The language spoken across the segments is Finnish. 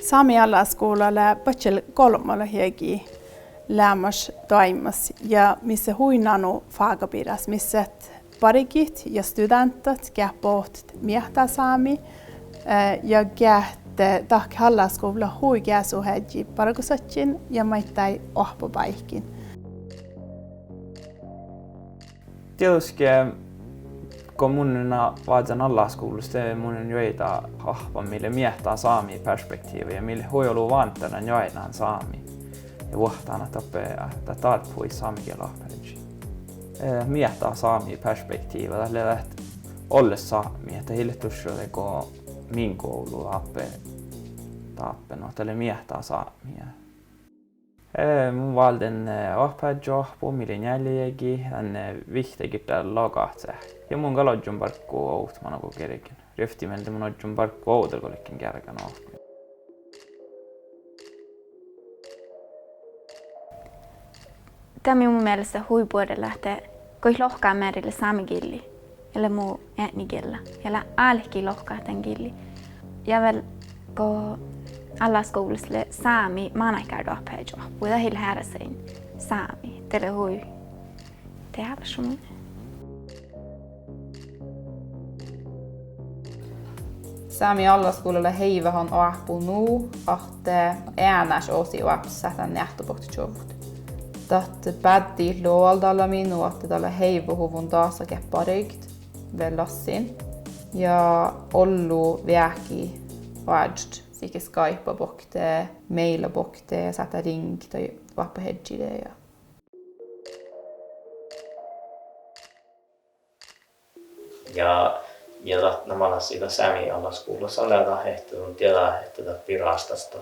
Sami alaskoulalla patsel kolmalla hiegi lämmas toimas ja missä huinanu faagapiras, missä parikit ja studentat käpoht miehtää saami ja kähte tahk alaskoula huikäsu hedji parkusatsin ja maittai ohpapaikin. Tietysti kun mun vaadin alaskoulusta, mun joita hahpa, mille miehtää saami perspektiiviä, mille huijolu vantana joinaan saami. Ja vuohtana tapea, että tarpui saamikielä ahpereksi. Miehtää saami perspektiiviä, tälle läht olle saami, että hiljettuisuudelle kun min koulu tappe, no tälle miehtää saamia. Mun valden ahperejohpu, mille jäljegi, tänne vihtegitä logatse. Ja mun kalodjun parkku outmana kun kerkin. Ryhtimeltä mun odjun parkku outelkollekin kärkän ahpe. Tämä mun mielestä huipuudella lähtee, kun lohkaa määrille saamikilli, eller muu äänigellä, ja alki lohkaa tämän killi. Ja väl, kun alaskoulussa saami maanaikkaan dohpäijoa, puhutaan hillä häräsein saami, tälle hui tehdä sun. Sami alaskoulalla heivähän ahpuu nuu, että äänäs osi oapsata nähtöpohtitjovut. Tätä päätti luoldalla minua, että tällä heivuhuvun taas parigt velassin. Ja ollu väki vaadst, sikä Skype bokte, maila bokte, sätä ring tai vappa hedgide. Ja nämä siitä Sami alaskoulussa on hehtynyt tiedä, että pirastasta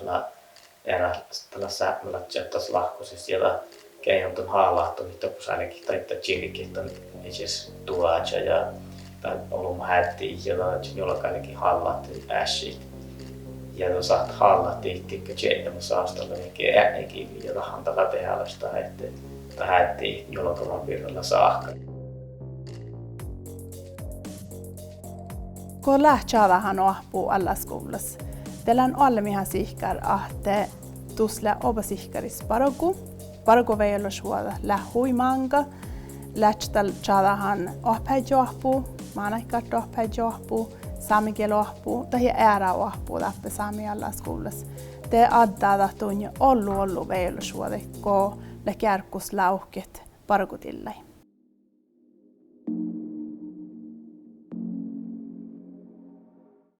tällä sähmällä tsettas lahkoisessa siellä keijontun haalahtu, mitä kun ainakin tai chinikin on itse tuaja ja tai ollut hätti ja jolla ainakin hallat äshit. Ja tuossa hallat tikkä tsettä saastalla mikä äänekin ja tahan tällä tehälästä että hätti jolla kovan virralla saakka. Kun lähtsävähän ahpuu alaskoulassa, teillä on allemihan sihkar, että tusle oba sihkaris paragu. Paragu veillä suoda lähui manga. Lähtsävähän ahpäijohpuu, maanaikkaat ahpäijohpuu, saamikiel ahpuu, tai äärä ahpuu läppä saami alaskoulassa. Te addaa tunne ollu veillä suoda, kun le kärkus lauket paragutillai.